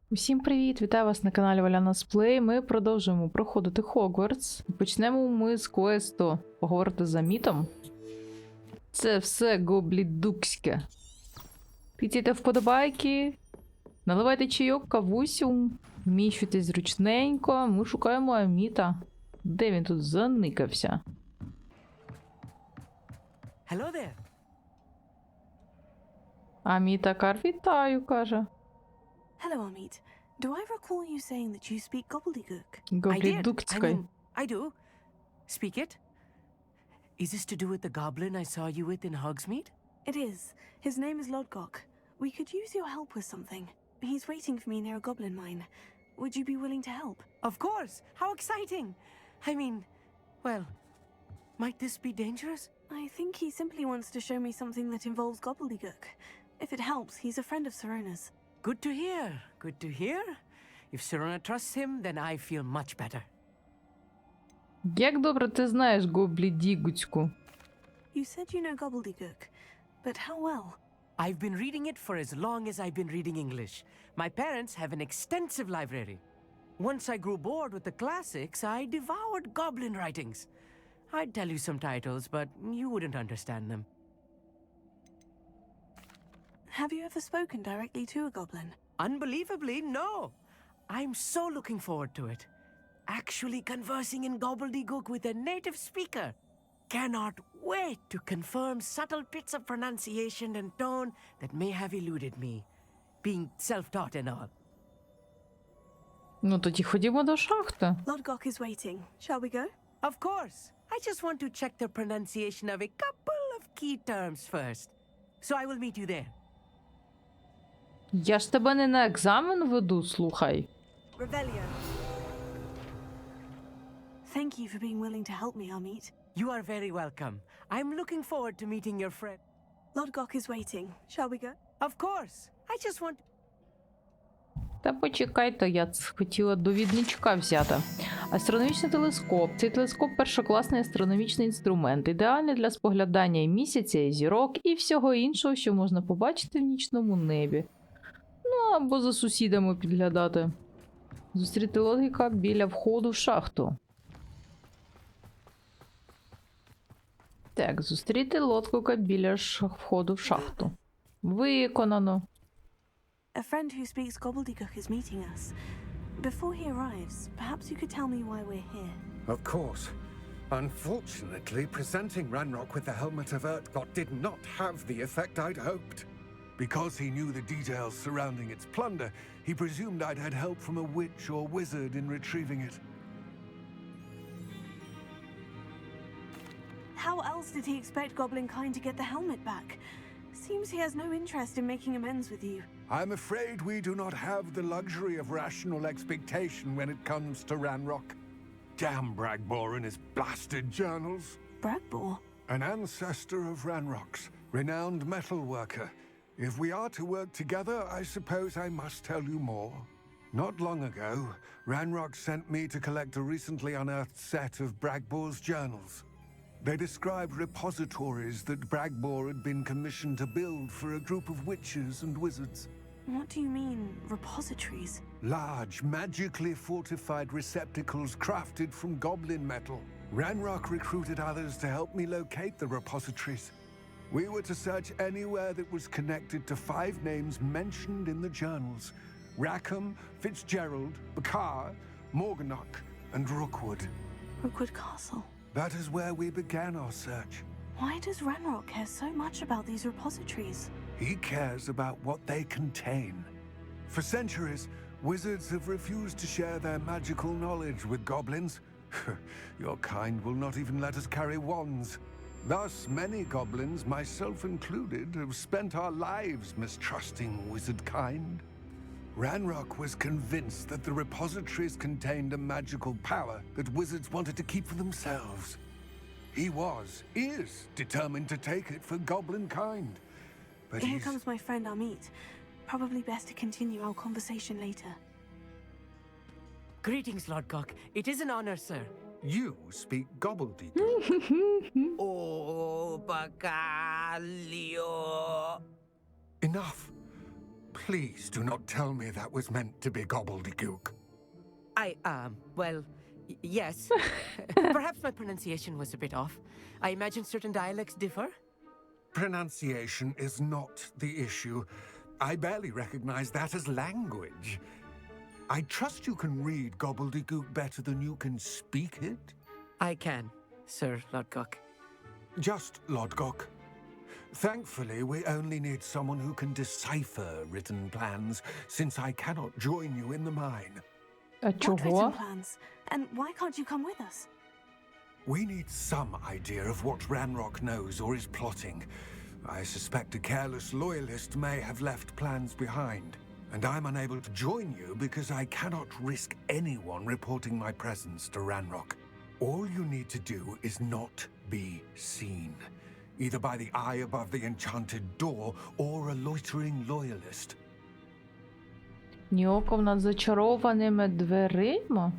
Усім привіт! Вітаю вас на каналі Валяна Плей. Ми продовжуємо проходити Hogwarts. Почнемо ми з квесту поговорити за мітом. Це все гоблідукське. Тицяйте вподобайки, наливайте чайок, кавусю, вміщуйтесь зручненько. Ми шукаємо Аміта. Де він тут заникався? Hello there. Аміта Кар, вітаю, каже. Hello, Amit. Do I recall you saying that you speak gobbledygook? Гоблідукською. I do. Speak it. Is this to do with the goblin I saw you with in Hogsmeade? It is. His name is Lodgok. We could use your help with something. He's waiting for me near a goblin mine. Would you be willing to help? Of course. How exciting. I mean, well, might this be dangerous? I think he simply wants to show me something that involves gobbledygook. If it helps, he's a friend of Serena's. Good to hear. Good to hear. If Serena trusts him, then I feel much better. Як добре ти знаєш гоблідігуцьку? You said you know gobbledygook, but how well? I've been reading it for as long as I've been reading English. My parents have an extensive library. Once I grew bored with the classics, I devoured goblin writings. I'd tell you some titles, but you wouldn't understand them. Have you ever spoken directly to a goblin? Unbelievably, no. I'm so looking forward to it. Actually conversing in gobbledygook with a native speaker. Cannot wait to confirm subtle bits of pronunciation and tone that may have eluded me, being self-taught and all. Ну тоді ходімо до шахти. Lodgok is waiting. Shall we go? Of course. I just want to check the pronunciation of a couple of key terms first. So I will meet you there. Я ж тебе не на екзамен веду, слухай. Revelio. Thank you for being willing to help me, Amit. You are very welcome. I'm looking forward to meeting your friend. Lodgok is waiting. Shall we go? Of course. I just want... Та почекайте, я хотіла довідничка взяти. Астрономічний телескоп. Цей телескоп – першокласний астрономічний інструмент, ідеальний для споглядання і місяця, і зірок, і всього іншого, що можна побачити в нічному небі. Ну, або за сусідами підглядати. Зустріти логіка біля входу в шахту. Так, зустріти лодку біля входу в шахту. Виконано. A friend who speaks gobbledygook is meeting us. Before he arrives, perhaps you could tell me why we're here. Of course. Unfortunately, presenting Ranrock with the helmet of Urtkot did not have the effect I'd hoped. Because he knew the details surrounding its plunder, he presumed I'd had help from a witch or wizard in retrieving it. How else did he expect Goblinkind to get the helmet back? Seems he has no interest in making amends with you. I'm afraid we do not have the luxury of rational expectation when it comes to Ranrock. Damn Bragbor and his blasted journals. Bragbor? An ancestor of Ranrock's, renowned metalworker. If we are to work together, I suppose I must tell you more. Not long ago, Ranrock sent me to collect a recently unearthed set of Bragbor's journals. They described repositories that Bragbor had been commissioned to build for a group of witches and wizards. What do you mean, repositories? Large, magically fortified receptacles crafted from goblin metal. Ranrock recruited others to help me locate the repositories. We were to search anywhere that was connected to 5 names mentioned in the journals. Rackham, Fitzgerald, Bakar, Morganach, and Rookwood. Rookwood Castle. That is where we began our search. Why does Ranrock care so much about these repositories? He cares about what they contain. For centuries, wizards have refused to share their magical knowledge with goblins. Your kind will not even let us carry wands. Thus, many goblins, myself included, have spent our lives mistrusting wizard kind. Ranrock was convinced that the repositories contained a magical power that wizards wanted to keep for themselves. He is determined to take it for goblin kind. But Here comes my friend Amit. Probably best to continue our conversation later. Greetings, Lodgok. It is an honor, sir. You speak gobbledygook. Oh, Bacalio. Enough. Please do not tell me that was meant to be gobbledygook. Well, yes. Perhaps my pronunciation was a bit off. I imagine certain dialects differ. Pronunciation is not the issue. I barely recognize that as language. I trust you can read gobbledygook better than you can speak it? I can, Sir Lodgok. Just Lodgok. Thankfully, we only need someone who can decipher written plans, since I cannot join you in the mine. А What чого? written plans? And why can't you come with us? We need some idea of what Ranrock knows or is plotting. I suspect a careless loyalist may have left plans behind, and I'm unable to join you because I cannot risk anyone reporting my presence to Ranrock. All you need to do is not be seen, either by the eye above the enchanted door or a loitering loyalist. Ні оком над зачарованими дверима?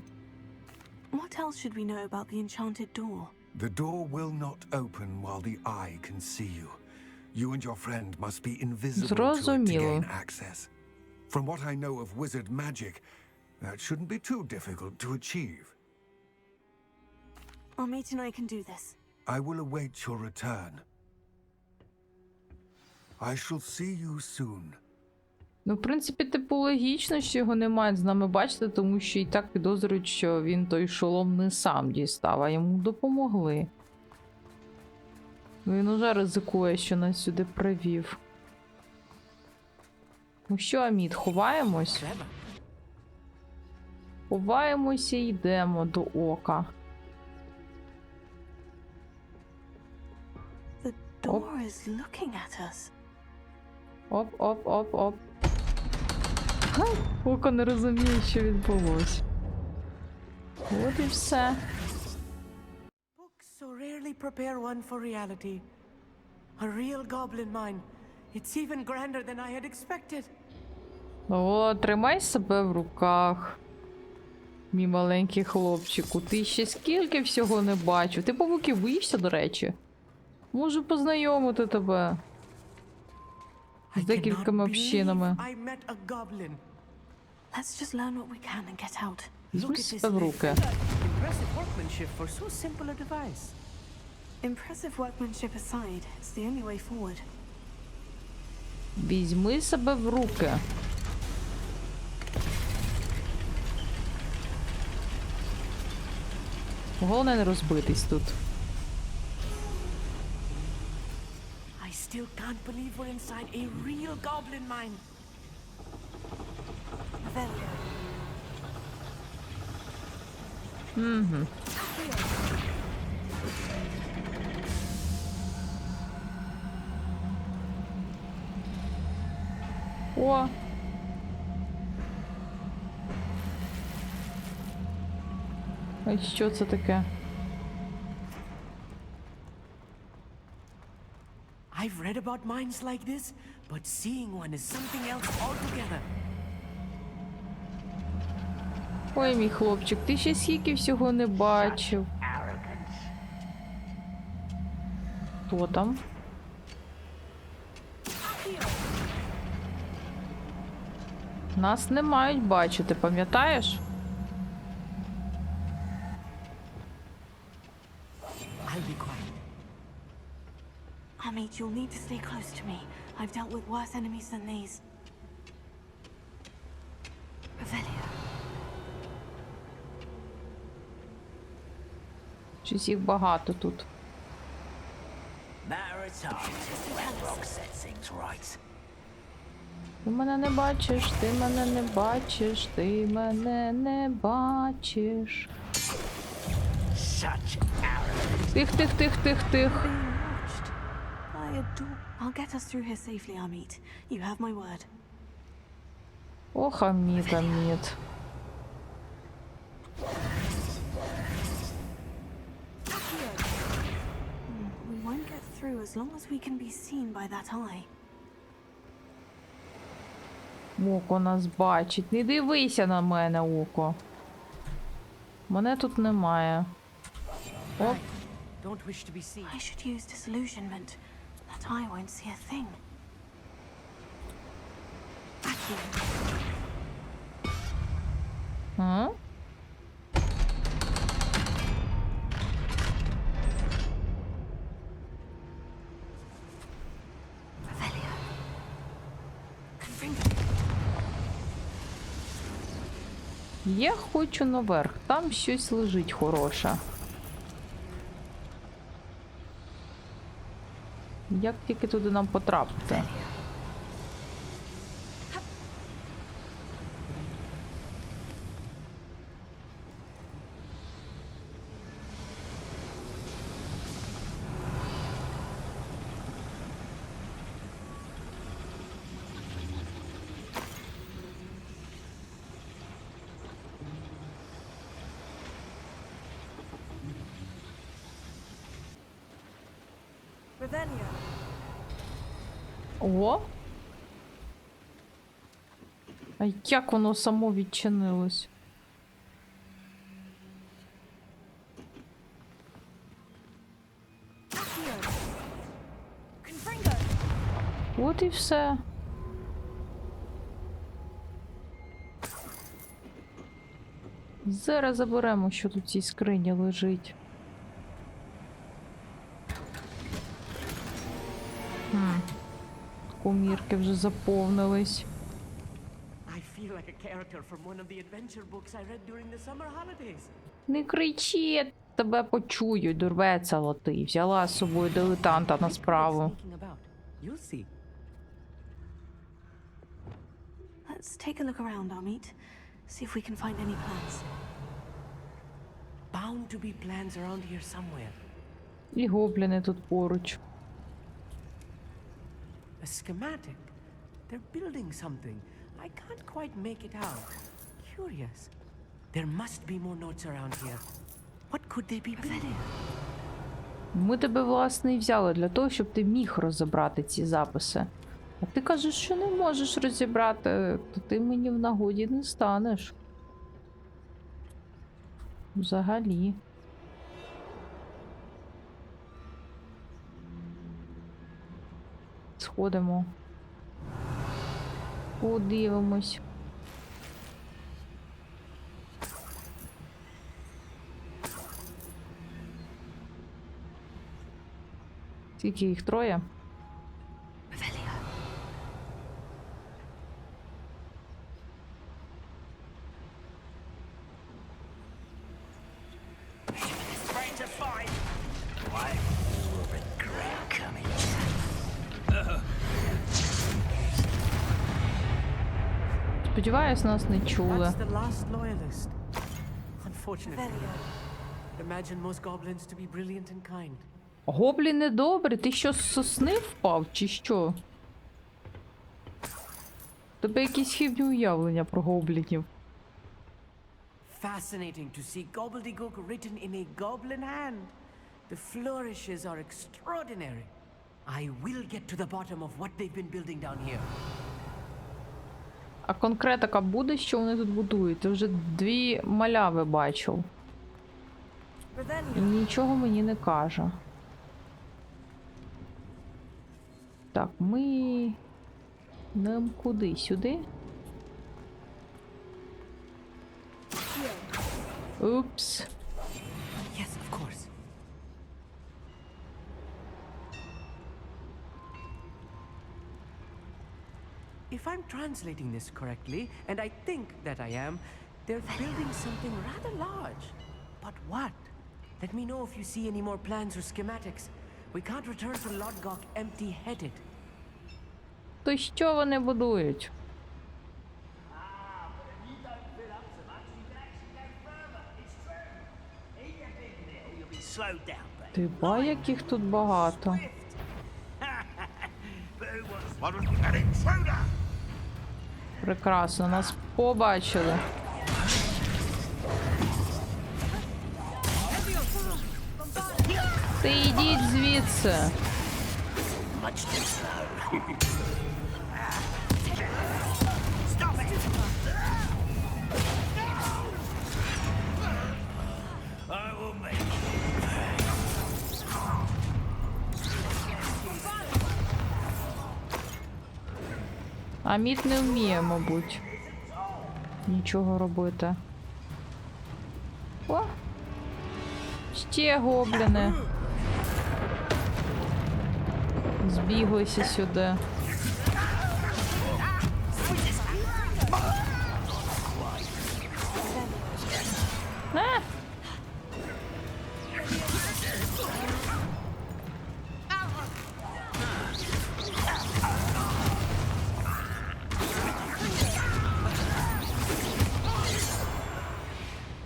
What else should we know about the enchanted door? The door will not open while the eye can see you. You and your friend must be invisible to it to Зрозуміло. gain access. From what I know of wizard magic, that shouldn't be too difficult to achieve. Our mate and I can do this. I will await your return. I shall see you soon. Ну, в принципі, типу, логічно, що його не мають з нами бачити, тому що і так підозрюють, що він той шолом не сам дістав, а йому допомогли. Він уже ризикує, що нас сюди привів. Ну що, Аміт, ховаємось? Треба. Ховаємося і йдемо до ока. The door is looking at us. Оп. Око не розуміє, що відбулося. От і все. Books so rarely prepare one for reality. A real goblin mine. It's even grander than I had expected. О, тримай себе в руках. Мій маленький хлопчику. Ти ще скільки всього не бачив. Ти поки боїшся, до речі. Можу познайомити тебе. З декількома общинами. I met a goblin. Let's just learn what we can and get out. Візьми себе в руки. Impressive workmanship for so simple a device. Impressive workmanship aside, it's the only way forward. Візьми себе в руки. Головне не розбитись тут. I still can't believe we're inside a real goblin mine. Velio. О! А що це таке? I've read about mines like this, but seeing one is something else altogether. Ой, мій хлопчик, ти ще скільки всього не бачив. Хто там? Нас не мають бачити, пам'ятаєш? I'll be quiet. Amit, you'll need to stay close to me. I've dealt with worse enemies than these. Revelio. Щось їх багато тут. Ти мене не бачиш, ти мене не бачиш, ти мене не бачиш. Тих. Being watched by a door. I'll get us through here safely, Amit. You have my word. Ох, Аміт. We won't get through as long as we can be seen by that eye. Око нас бачить. Не дивися на мене, око. Мене тут немає. Оп. Don't wish to be seen. I should use disillusionment. That eye won't see a thing. А? Я хочу наверх, там щось лежить хороше. Як тільки туди нам потрапити? О! А як воно само відчинилось? От і все. Зараз заберемо, що тут в цій скрині лежить. Кумірки вже заповнились. Не кричи, тебе почують, дурбеца лоти. Взяла з собою дилетанта на справу. Let's take a look around, Amit. See if we can find any plans. Bound to be plans around here somewhere. І гобліни тут поруч. A schematic. They're building something. I can't quite make it out. Curious. There must be more notes around here. What could they be building? Ми тебе, власне, і взяли для того, щоб ти міг розібрати ці записи. А ти кажеш, що не можеш розібрати, то ти мені в нагоді не станеш. Взагалі. Сходимо. Подивимось. Скільки їх? Троє? Сподіваюсь, нас не чули. That's the last loyalist. Unfortunately. Imagine most goblins to be brilliant and kind. Гобліни добрі, ти що, з сосни впав, чи що? Тебе якісь хибні уявлення про гоблінів. Fascinating to see gobbledygook written in a goblin hand. The flourishes are extraordinary. I will get to the bottom of what they've been building down here. А конкретика буде, що вони тут будують? Ти вже дві маляви бачив. І нічого мені не каже. Так, ми... Нам куди? Сюди? Упс. Yes, of course. If I'm translating this correctly, and I think that I am, they're building something rather large. But what? Let me know if you see any more plans or schematics. We can't return to Lodgok empty-headed. То що вони будують? Ти ба, яких тут багато. Прекрасно, нас побачили. Ти йдіть звідси. А мід не вміє, мабуть, нічого робити. О! Ще гобліни. Збігайся сюди. А!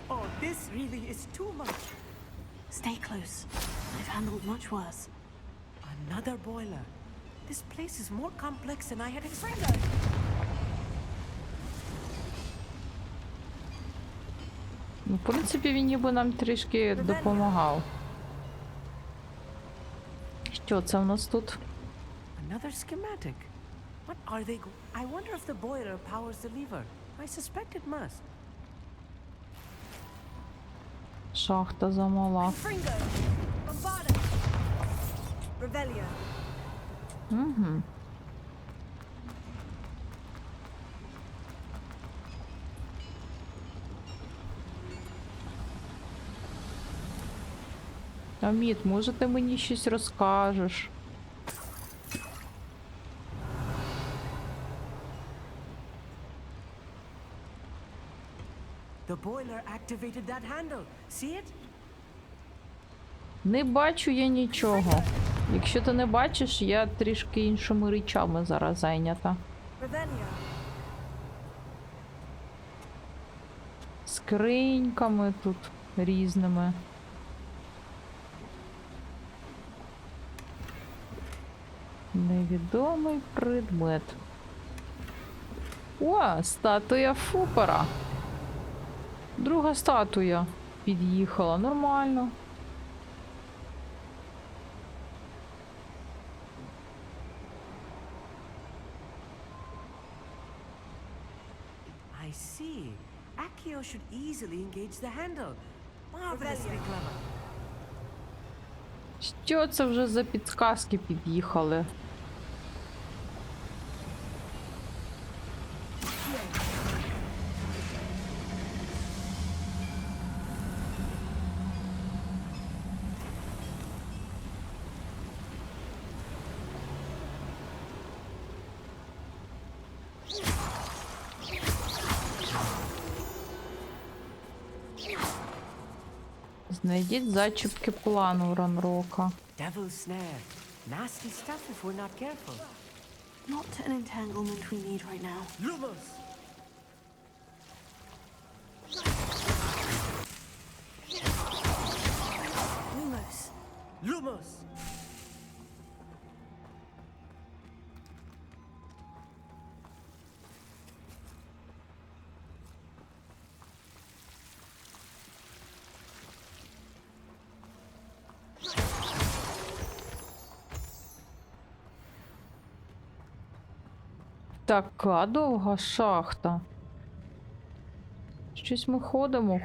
Oh, this really is too much. Stay close. I've handled much worse. Another boiler. This place is more complex than I had expected. Ну, в принципі, він ніби нам трішки допомагав. Що це в нас тут? Another schematic. What are they? I wonder if the boiler powers the lever. I suspect it must. Шахта замала. Fringo! Bombarda! Revelio! Угу. Аміт, може ти мені щось розкажеш? The boiler activated that handle. See it? Не бачу я нічого. Якщо ти не бачиш, я трішки іншими речами зараз зайнята. Revelio! Скриньками тут різними. Невідомий предмет. О, статуя Фупера. Друга статуя під'їхала. Нормально. I see. Accio should easily engage the handle. Marvelously clever. Що це вже за підсказки під'їхали? Знайдіть зачіпки плану Ранрока. Devil's snare. Nasty stuff if we're not careful. Not an entanglement we need right now. Lumos! Lumos! Lumos! Така довга шахта. Щось ми ходимо.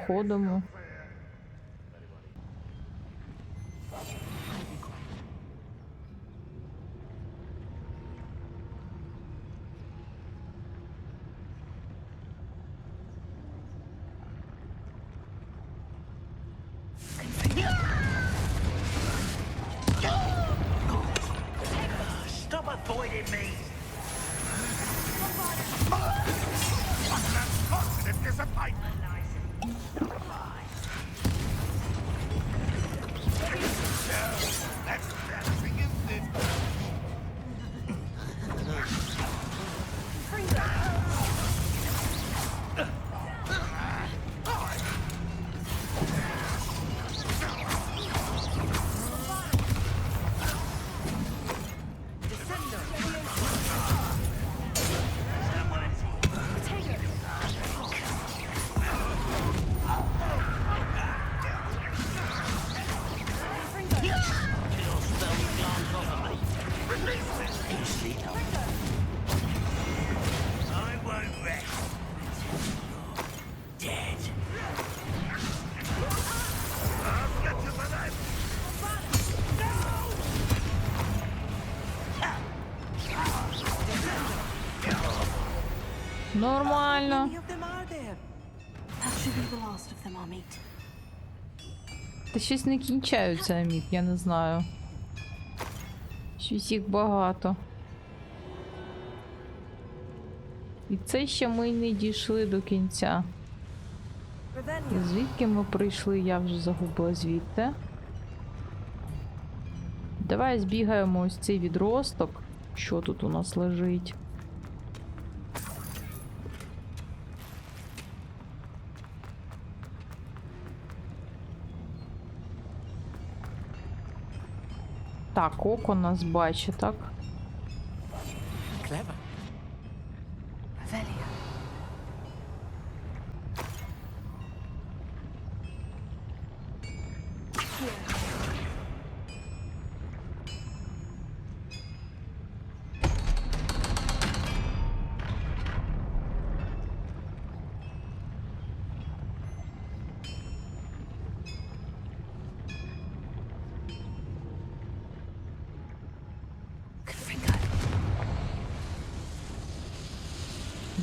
Stop avoiding me! Positive disappointment! That's embarrassing, isn't it? Нормально. Many of them are there? That should be the last of them, Amit. Та щось не кінчаються, Аміт, я не знаю. Щось їх багато. І це ще ми не дійшли до кінця. І звідки ми прийшли, я вже загубила звідти. Давай збігаємо ось цей відросток. Що тут у нас лежить? Так, око нас бачить, так? Clever. Revelio.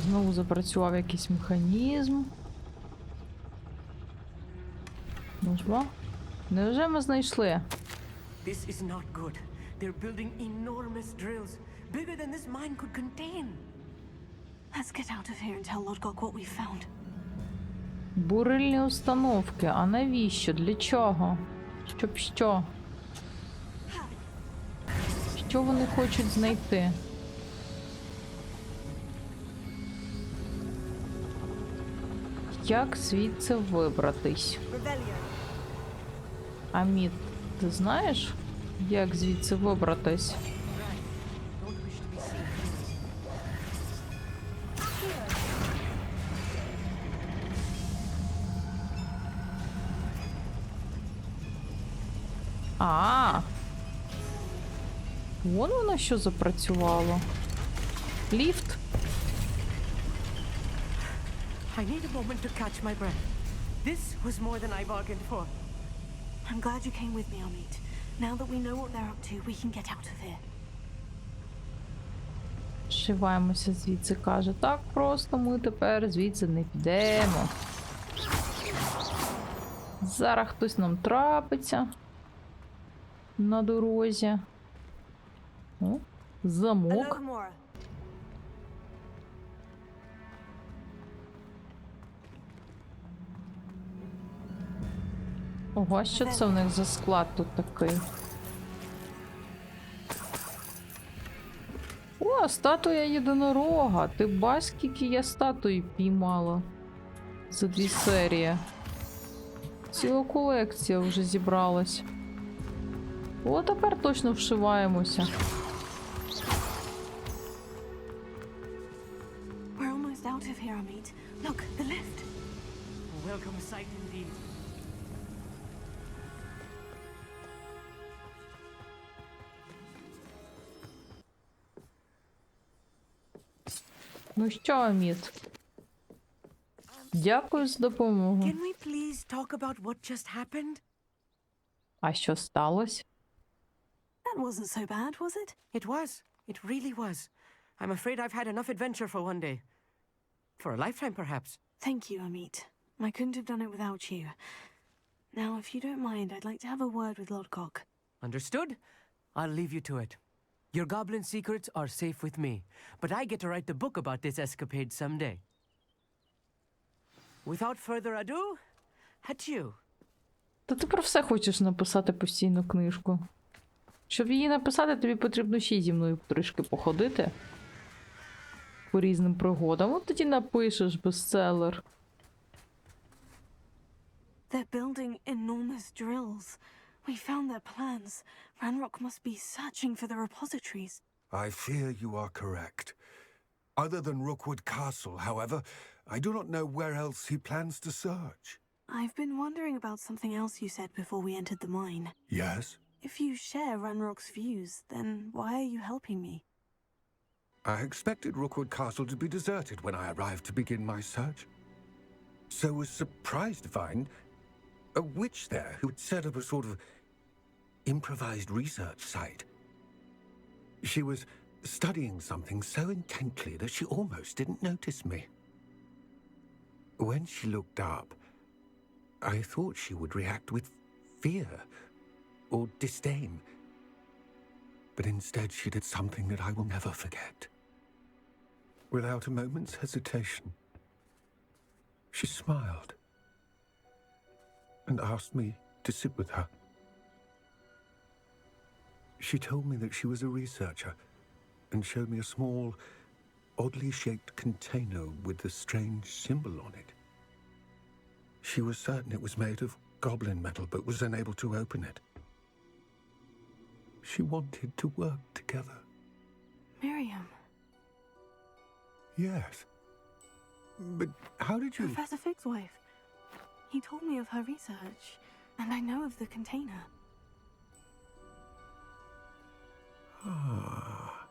Знову запрацював якийсь механізм. Ну ж бо. Невже ми знайшли? This is not good. They're building enormous drills, bigger than this mine could contain. Let's get out of here and tell Lodgok what we found. Бурильні установки. А навіщо? Для чого? Щоб що? Що вони хочуть знайти? Як звідси вибратись? Аміт, ти знаєш, як звідси вибратись? Don't wish to be seen. А, вон воно що запрацювало. Ліфт? I need a moment to catch my breath. This was more than I bargained for. I'm glad you came with me, Amit. Now that we know what they're up to, we can get out of here. Зшиваємося звідси, каже. Так просто ми тепер звідси не підемо. Зараз хтось нам трапиться на дорозі. О, замок. Mora. Ого, що це в них за склад тут такий? О, статуя єдинорога. Ти бачиш, скільки я статуї піймала за 2 серії. Ціла колекція вже зібралась. О, тепер точно вшиваємося. We're almost out of here, Amit. Look, the lift. A welcome sight indeed. Ну що, Аміт? Дякую за допомогу. Can we please talk about what just happened? А що сталося? That wasn't so bad, was it? It was. It really was. I'm afraid I've had enough adventure for one day. For a lifetime, perhaps. Thank you, Amit. I couldn't have done it without you. Now, if you don't mind, I'd like to have a word with Lodgok. Understood? I'll leave you to it. Your goblin secrets are safe with me, but I get to write the book about this escapade someday. Without further ado, adieu. Та ти про все хочеш написати постійну книжку. Щоб її написати, тобі потрібно ще й зі мною трішки походити. По різним пригодам. От тоді напишеш бестселер. They're building enormous drills. We found their plans. Ranrock must be searching for the repositories. I fear you are correct. Other than Rookwood Castle, however, I do not know where else he plans to search. I've been wondering about something else you said before we entered the mine. Yes? If you share Ranrock's views, then why are you helping me? I expected Rookwood Castle to be deserted when I arrived to begin my search. So was surprised to find a witch there who had set up a sort of improvised research site. She was studying something so intently that she almost didn't notice me. When she looked up, I thought she would react with fear or disdain. But instead she did something that I will never forget. Without a moment's hesitation, she smiled and asked me to sit with her. She told me that she was a researcher and showed me a small, oddly shaped container with a strange symbol on it. She was certain it was made of goblin metal, but was unable to open it. She wanted to work together. Miriam. Yes. But how did you... Professor Fig's wife. He told me of her research, and I know of the container. Ah.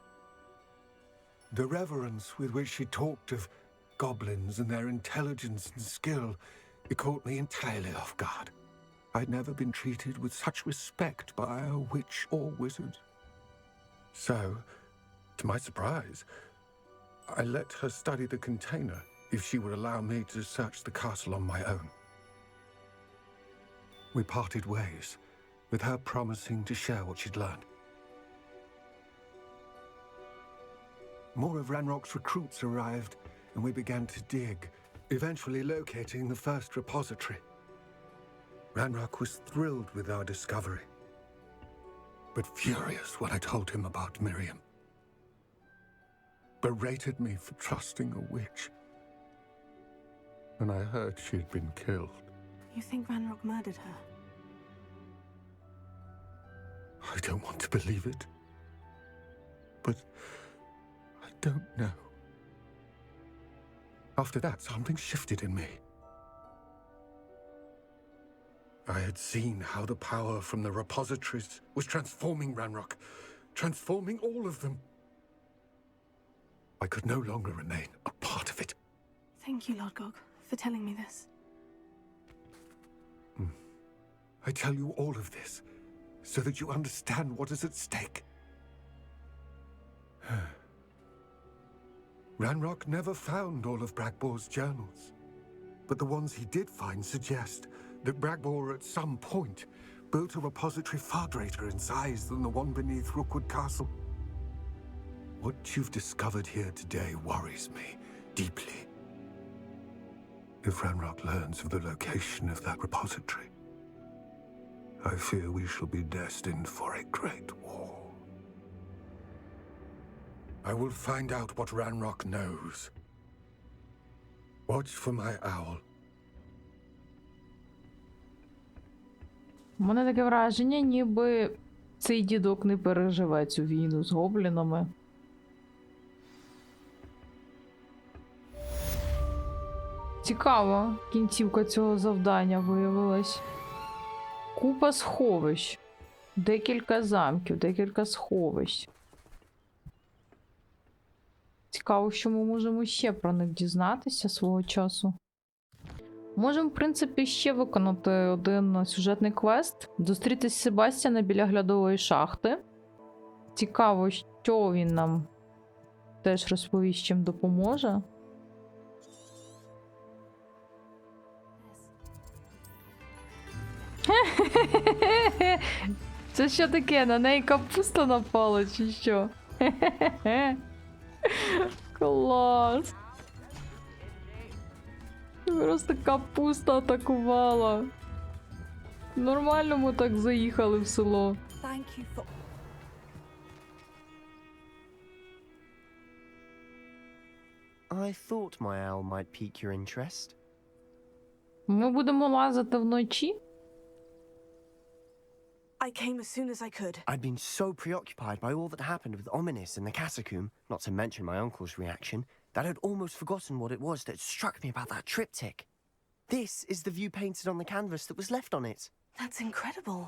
The reverence with which she talked of goblins and their intelligence and skill, it caught me entirely off guard. I'd never been treated with such respect by a witch or wizard. So, to my surprise, I let her study the container if she would allow me to search the castle on my own. We parted ways, with her promising to share what she'd learned. More of Ranrock's recruits arrived, and we began to dig, eventually locating the first repository. Ranrock was thrilled with our discovery, but furious when I told him about Miriam. Berated me for trusting a witch. And I heard she had been killed. You think Ranrock murdered her? I don't want to believe it, but I don't know. After that, something shifted in me. I had seen how the power from the repositories was transforming Ranrock, transforming all of them. I could no longer remain a part of it. Thank you, Lord Gog, for telling me this. I tell you all of this so that you understand what is at stake. Ranrock never found all of Bragbor's journals, but the ones he did find suggest that Bragbor at some point built a repository far greater in size than the one beneath Rookwood Castle. What you've discovered here today worries me deeply. If Ranrock learns of the location of that repository, I fear we shall be destined for a great war. I will find out what Ranrock knows. Watch for my owl. У мене таке враження, ніби цей дідок не переживе цю війну з гоблінами. Цікаво, кінцівка цього завдання виявилась. Купа сховищ. Декілька замків, декілька сховищ. Цікаво, що ми можемо ще про них дізнатися свого часу. Можемо, в принципі, ще виконати один сюжетний квест. Зустрітись з Себастьяна біля глядової шахти. Цікаво, що він нам теж розповість, чим допоможе. Це що таке? На неї капуста напала, чи що? Клас! Просто капуста атакувала. Нормально ми так заїхали в село. Thank you for... I thought my owl might pique your interest. Ми будемо лазити вночі? I came as soon as I could. I'd been so preoccupied by all that happened with Ominis and the catacomb, not to mention my uncle's reaction, that I'd almost forgotten what it was that struck me about that triptych. This is the view painted on the canvas that was left on it. That's incredible.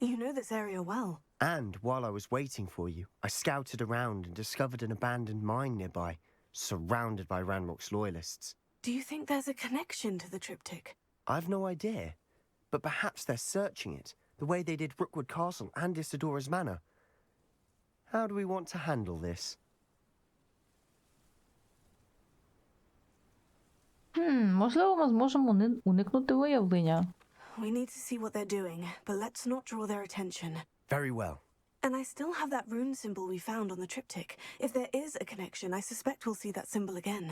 You know this area well. And while I was waiting for you, I scouted around and discovered an abandoned mine nearby, surrounded by Ranrock's loyalists. Do you think there's a connection to the triptych? I've no idea, but perhaps they're searching it, the way they did Rookwood Castle and Isidora's Manor. How do we want to handle this? Можливо, ми зможемо уникнути виявлення. We need to see what they're doing, but let's not draw their attention. Very well. And I still have that rune symbol we found on the triptych. If there is a connection, I suspect we'll see that symbol again.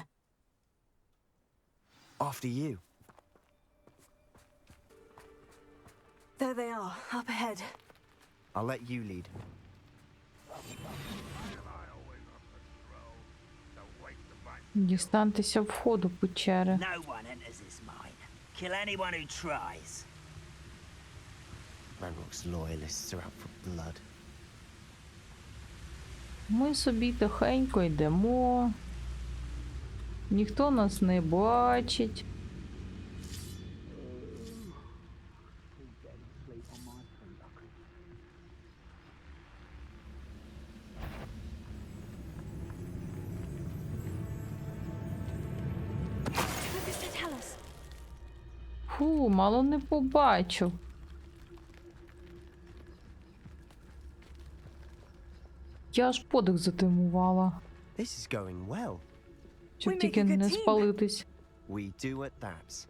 After you. There they are, up ahead. I'll let you lead. Дістаньтеся входу печери. No one enters this mine. Kill anyone who tries. Ranrock's loyalists are out for blood. Ми собі тихенько йдемо. Ніхто нас не бачить. What does that tell us? Фу, мало не побачив. Я аж подих затимувала, This is going well. щоб We тільки make a good не team. спалитись. We do at that.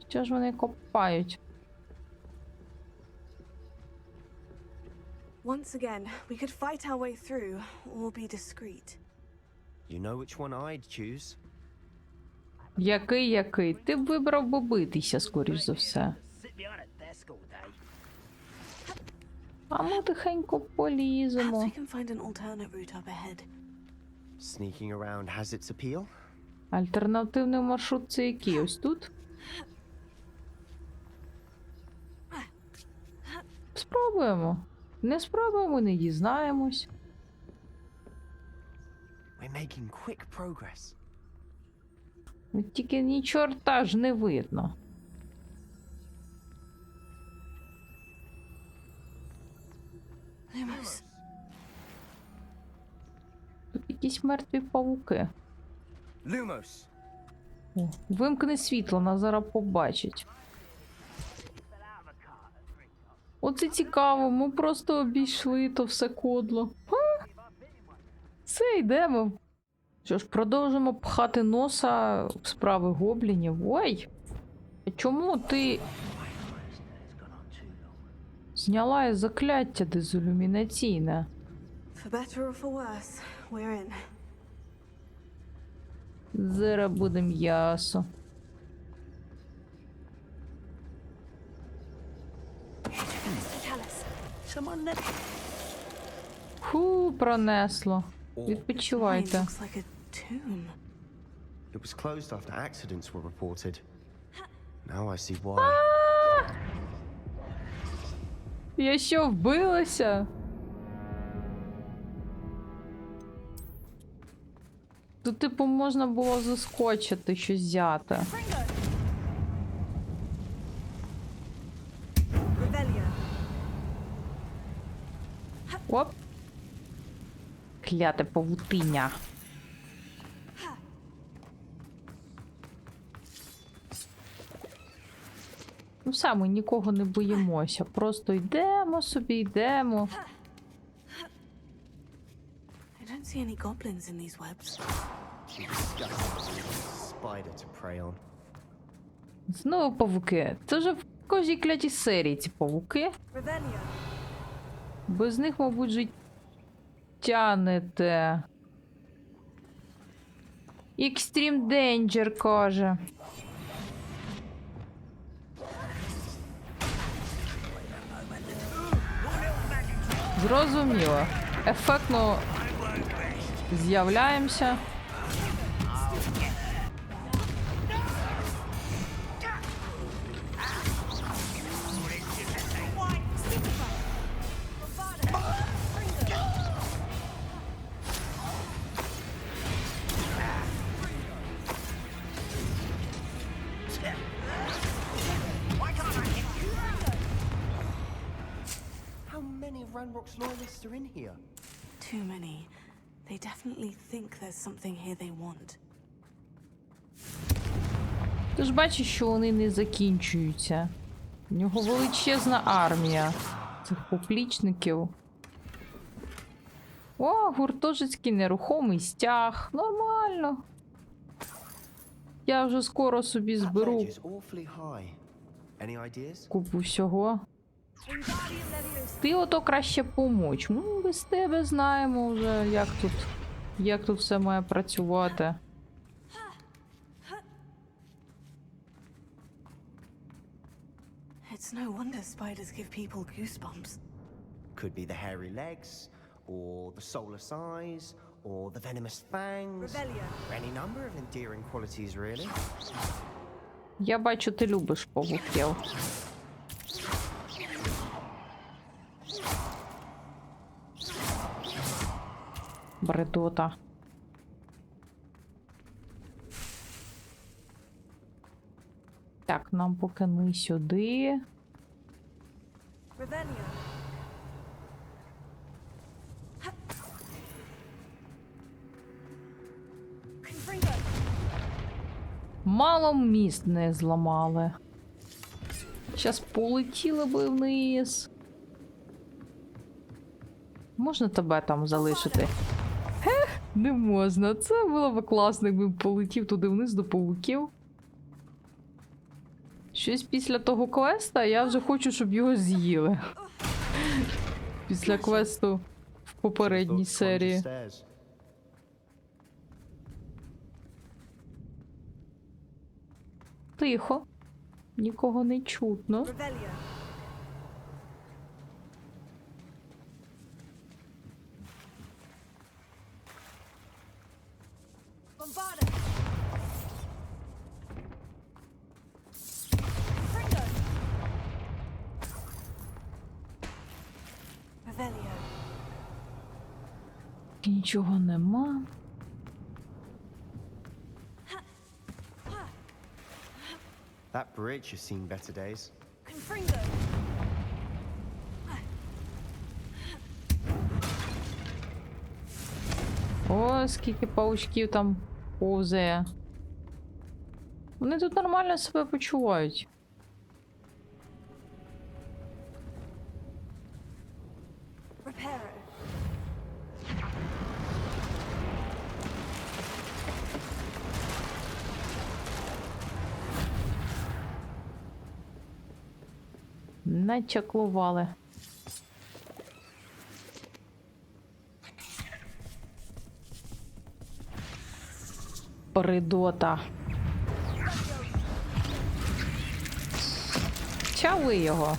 Що ж вони копають? Once again, we could fight our way through, or be discreet. You know which one I'd choose? Який? Ти б вибрав би битися, скоріш за все. Sit behind a desk all day. А ми тихенько Perhaps поліземо. we can find an alternate route up ahead. Sneaking around has its appeal. Альтернативний маршрут це який? Ось тут? Спробуємо. Не спробуємо, не дізнаємось. We're making quick progress. От тільки ні чорта ж не видно. Lumos. Тут якісь мертві павуки. Lumos! О, вимкни світло, нас зараз побачить. Оце цікаво, ми просто обійшли то все кодло. Ха! Все, йдемо. Що ж, продовжимо пхати носа в справи гоблінів. Ой! А чому ти зняла із закляття дезілюмінаційне? For better or for worse, we're in. Зараз буде м'ясо. Tell us. Someone never. Фу, пронесло. Mine Відпочивайте. looks like a tomb. It was closed after accidents were reported. Now I see why. Я що, вбилася? Тут, типу, можна було заскочити, щось взяти. Revelio. Оп. Кляте павутиння. Ну все, ми нікого не боїмося. Просто йдемо собі, йдемо. I don't see any goblins in these webs. Spider to prey on. Знову павуки. Це вже в кожній клятій серії ці павуки. Revelio. Без них, мабуть, життя не те. Extreme Danger, каже. Зрозуміло. Ефектно з'являємося. How many of Ranrock's loyalists are in here? Too many. They definitely think there's something here they want. Ти ж бачиш, що вони не закінчуються. У нього величезна армія цих поплічників. О, гуртожитський нерухомий стяг. Нормально. Я вже скоро собі That зберу ledge is awfully high. Any ideas? купу всього. Ти ото краще помоч. Ну, без тебе знаємо вже, як тут все має працювати. It's no wonder spiders give people goosebumps. Could be the hairy legs, or the soulless eyes, or the venomous fangs. Any number of endearing qualities, really. Я бачу, ти любиш павуків. Бредота. Так, нам поки не сюди. Мало міст не зламали. Щас полетіли би вниз. Можна тебе там залишити? Ех, не можна. Це було б класно, якби полетів туди вниз до павуків. Щось після того квеста я вже хочу, щоб його з'їли. Після квесту в попередній серії. Тихо. Нікого не чутно. Нічого нема. That bridge has seen better days. О, скільки паучків там повзає. Вони тут нормально себе почувають. Начаклували. Придота. Чави його.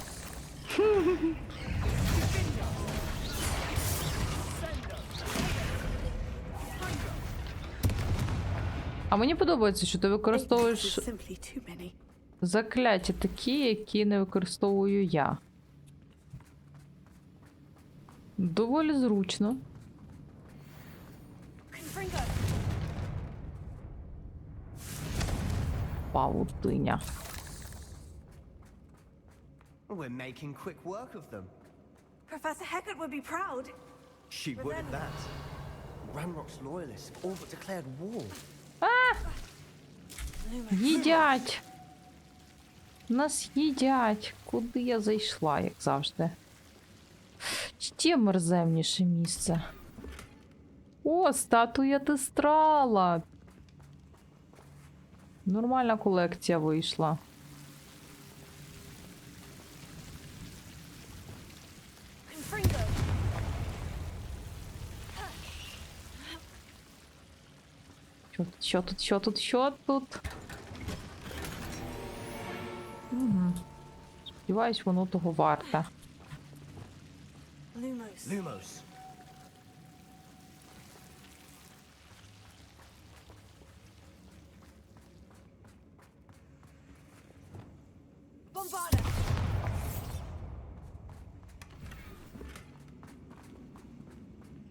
А мені подобається, що ти використовуєш закляття такі, які не використовую я. Доволі зручно. Павутиня. We're making quick work of them. Professor Hecat would be proud. She would at that. Ranrock's loyalists all but declared war. Їдять! Нас їдять! Куди я зайшла, як завжди? Ще мерземніше місце. О, статуя Тестрала! Нормальна колекція вийшла. Що тут? Угу. Сподіваюсь, воно того варте. Lumos.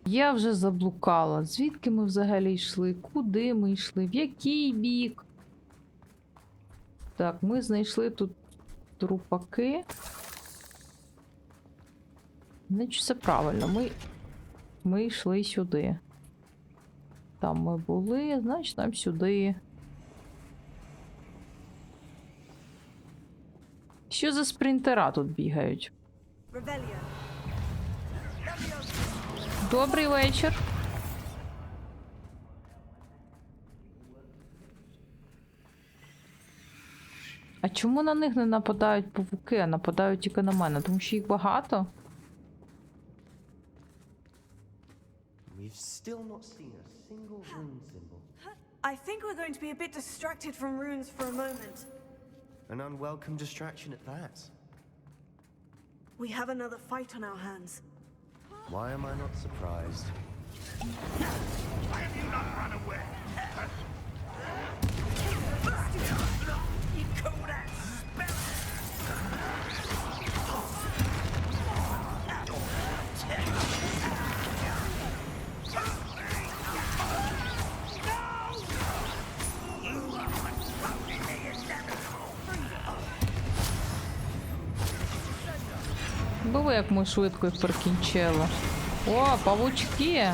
Я вже заблукала. Звідки ми взагалі йшли? Куди ми йшли? В який бік? Так, ми знайшли тут трупаки. Значить, все правильно. Ми йшли сюди. Там ми були, значить, нам сюди. Що за спринтера тут бігають? Добрий вечір. А чому на них не нападають павуки, а нападають тільки на мене? Тому що їх багато? We've still not seen a single rune symbol. I think we're going to be a bit distracted from runes for a moment. An unwelcome distraction at that. We have another fight on our hands. Why am I not surprised? Why have you not run away? You cold ass spell! Було, як ми швидко їх прикінчили. О, павучки!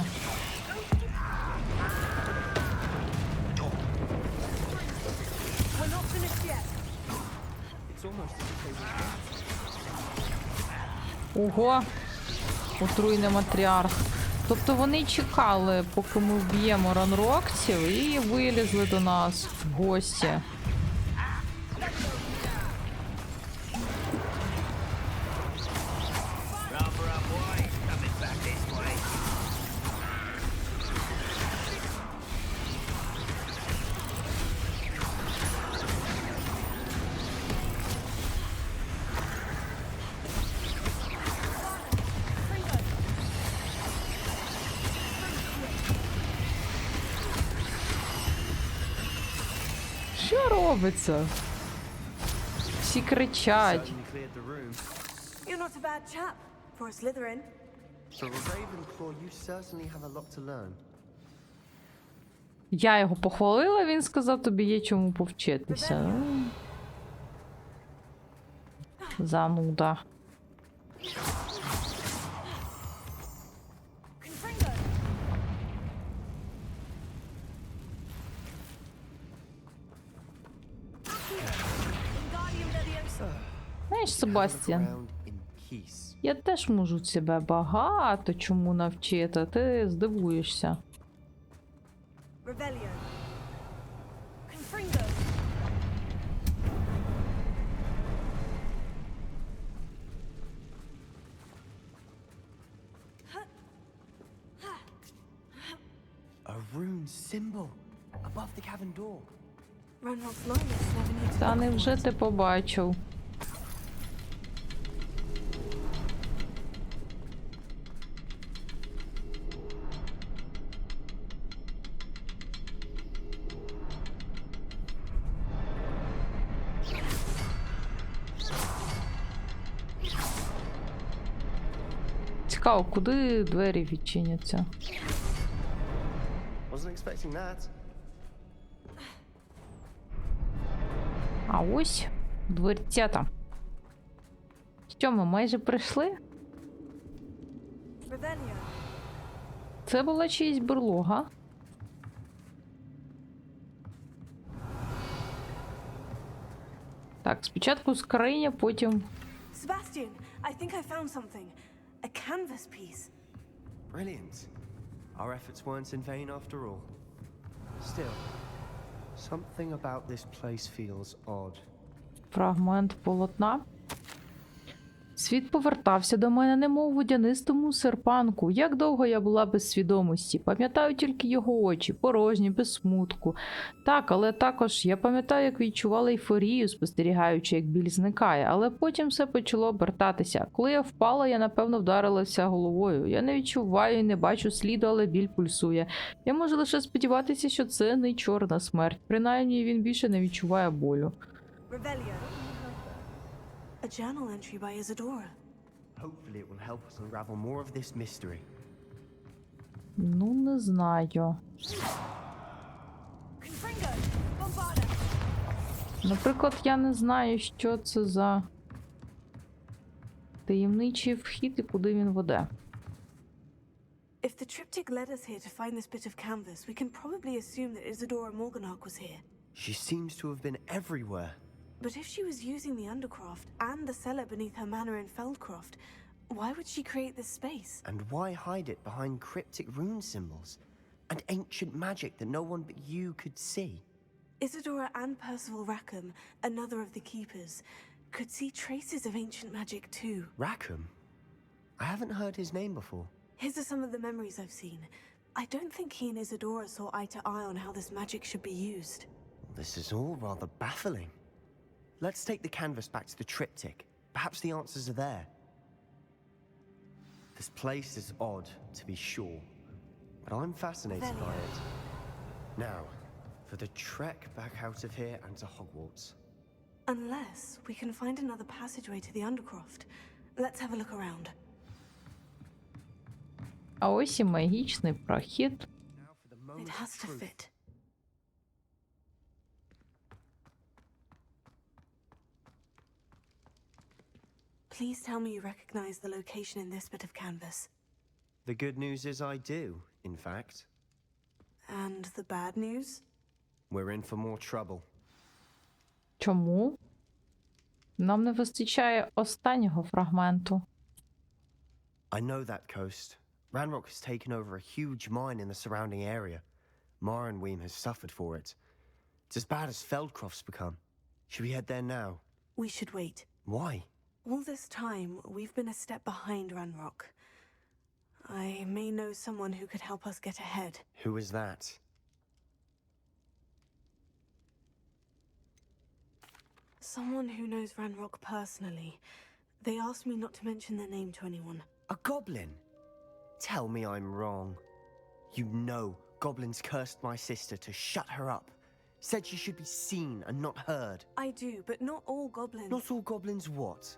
Ого! Отруйний матріарх. Тобто вони чекали, поки ми вб'ємо ранрокців, і вилізли до нас в гості. Що робиться? Всі кричать. Certainly cleared the room. You're not a bad chap for a Slytherin. For a Ravenclaw, you certainly have a lot to learn. Я його похвалила, він сказав, тобі є чому повчитися. Зануда. Знаєш, Себастьян, Around in peace. я теж можу тебе багато чому навчити, ти здивуєшся. Revelio. Confringo. A rune symbol above the cavern door. Ranrock's loyalists never need to Та look невже for it. ти побачив? Цікаво, куди двері відчиняться? Wasn't expecting that. А ось дверцята. Що, ми майже прийшли? Revelio. Це була чиїсь берлога. Так, спочатку скриня, потім... Sebastian, I think I found something. A canvas piece. Brilliant. Our efforts weren't in vain after all. Still, something about this place feels odd. Фрагмент полотна. Світ повертався до мене, немов у водянистому серпанку. Як довго я була без свідомості. Пам'ятаю тільки його очі, порожні, без смутку. Так, але також я пам'ятаю, як відчувала ейфорію, спостерігаючи, як біль зникає. Але потім все почало обертатися. Коли я впала, я, напевно, вдарилася головою. Я не відчуваю і не бачу сліду, але біль пульсує. Я можу лише сподіватися, що це не чорна смерть. Принаймні, він більше не відчуває болю. Revelio. A journal entry by Isadora. Hopefully it will help us unravel more of this mystery. Ну, не знаю. Confringo. Bombarda. Наприклад, я не знаю, що це за таємничий вхід і куди він веде. If the triptych led us here to find this bit of canvas, we can probably assume that Isadora Morganhawk was here. She seems to have been everywhere. But if she was using the Undercroft and the cellar beneath her manor in Feldcroft, Why would she create this space? And why hide it behind cryptic rune symbols and ancient magic that no one but you could see? Isadora and Percival Rackham, another of the keepers, could see traces of ancient magic too. Rackham? I haven't heard his name before. His are some of the memories I've seen. I don't think he and Isadora saw eye to eye on how this magic should be used. This is all rather baffling. Let's take the canvas back to the triptych. Perhaps the answers are there. This place is odd, to be sure, but I'm fascinated by it. Now, for the trek back out of here and to Hogwarts. Unless we can find another passageway to the Undercroft. Let's have a look around. А ось і магічний прохід. Now for the moment It has of to truth. fit. Please tell me you recognize the location in this bit of canvas. The good news is I do, in fact. And the bad news? We're in for more trouble. Чому? Нам не вистачає останнього фрагменту. I know that coast. Ranrock has taken over a huge mine in the surrounding area. Marenweem has suffered for it. It's as bad as Feldcroft's become. Should we head there now? We should wait. Why? All this time, we've been a step behind Ranrock. I may know someone who could help us get ahead. Who is that? Someone who knows Ranrock personally. They asked me not to mention their name to anyone. A goblin? Tell me I'm wrong. You know goblins cursed my sister to shut her up. Said she should be seen and not heard. I do, but not all goblins. Not all goblins what?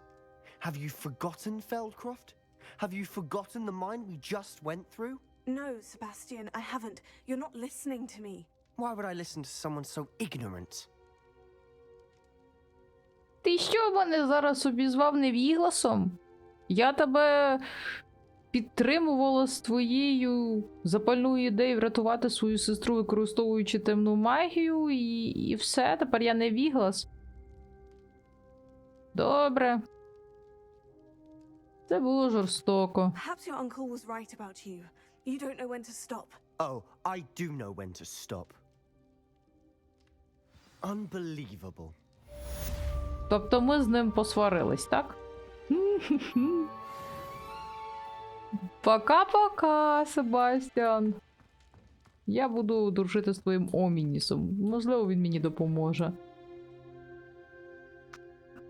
Have you forgotten Feldcroft? Have you forgotten the mine we just went through? No, Sebastian, I haven't. You're not listening to me. Why would I listen to someone so ignorant? Ти що мене зараз обізвав невігласом? Я тебе підтримувала з твоєю запальною ідеєю врятувати свою сестру, використовуючи темну магію, і все, тепер я невіглас. Добре. Це було жорстоко. Perhaps your uncle was right about you. You don't know when to stop. Oh, I do know when to stop. Unbelievable. Тобто ми з ним посварились, так? Пока-пока, Себастьян. Я буду дружити з твоїм Омінісом. Можливо, він мені допоможе.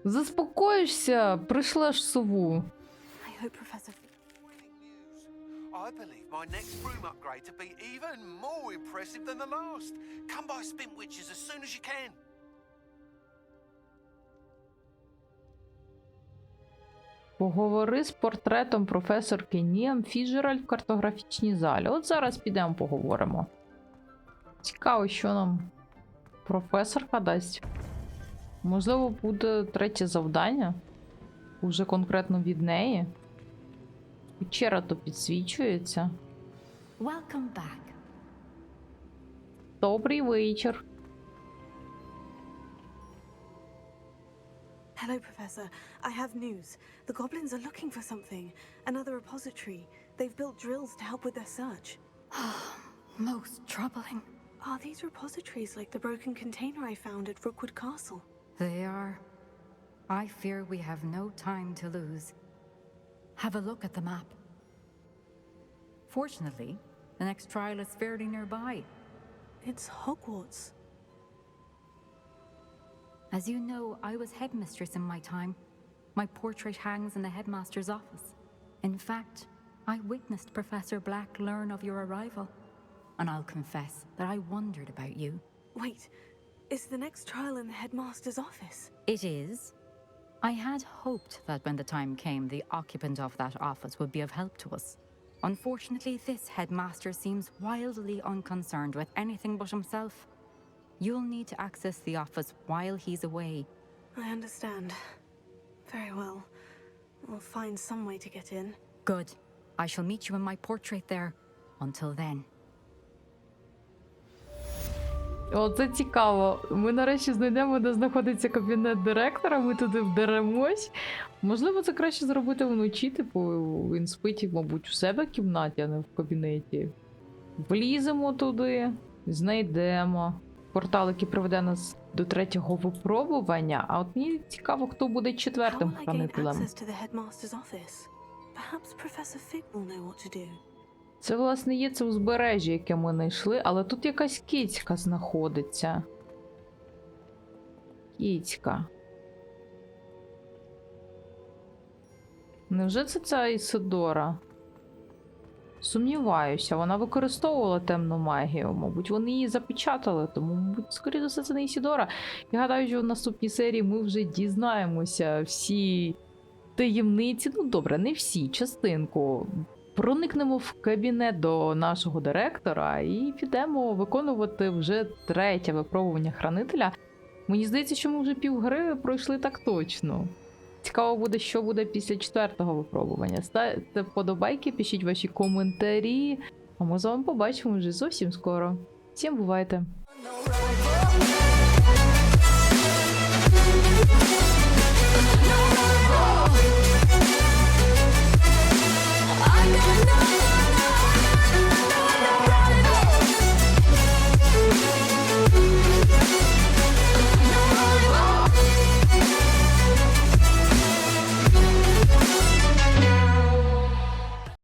Заспокоїшся, пришлеш сову. I hope Professor... I believe my next room upgrade to be even more impressive than the last. Come by Spintwitches as soon as you can. Поговори з портретом професорки Ніам Фіджеральд в картографічній залі. От зараз підемо поговоримо. Цікаво, що нам професорка дасть. Можливо, буде третє завдання. Уже конкретно від неї. Печера то підсвічується. Welcome back. Добрий вечір. Hello, Professor. I have news. The goblins are looking for something. Another repository. They've built drills to help with their search. Most troubling. Are these repositories like the broken container I found at Rookwood Castle? They are. I fear we have no time to lose. Have a look at the map. Fortunately, the next trial is fairly nearby. It's Hogwarts. As you know, I was headmistress in my time. My portrait hangs in the headmaster's office. In fact, I witnessed Professor Black learn of your arrival. And I'll confess that I wondered about you. Wait, is the next trial in the headmaster's office? It is. I had hoped that when the time came, the occupant of that office would be of help to us. Unfortunately, this headmaster seems wildly unconcerned with anything but himself. You'll need to access the office while he's away. I understand. Very well. We'll find some way to get in. Good. I shall meet you in my portrait there. Until then. О, це цікаво. Ми нарешті знайдемо, де знаходиться кабінет директора, ми туди вдеремось. Можливо, це краще зробити вночі, типу, він спить, мабуть, у себе в кімнаті, а не в кабінеті. Вліземо туди, знайдемо. Портал, який приведе нас до 3-го випробування, а от мені цікаво, хто буде 4-тим хранителем. Це, власне, є це узбережжя, яке ми знайшли, але тут якась кицька знаходиться. Кицька. Невже це ця Ісидора? Сумніваюся, вона використовувала темну магію. Мабуть, вони її запечатали, тому, мабуть, скоріше за все, це не Ісидора. Я гадаю, що в наступній серії ми вже дізнаємося всі таємниці. Ну, добре, не всі, частинку. Проникнемо в кабінет до нашого директора і підемо виконувати вже 3-те випробування хранителя. Мені здається, що ми вже півгри пройшли так точно. Цікаво буде, що буде після 4-го випробування. Ставте вподобайки, пишіть ваші коментарі. А ми з вами побачимо вже зовсім скоро. Всім бувайте! No rival.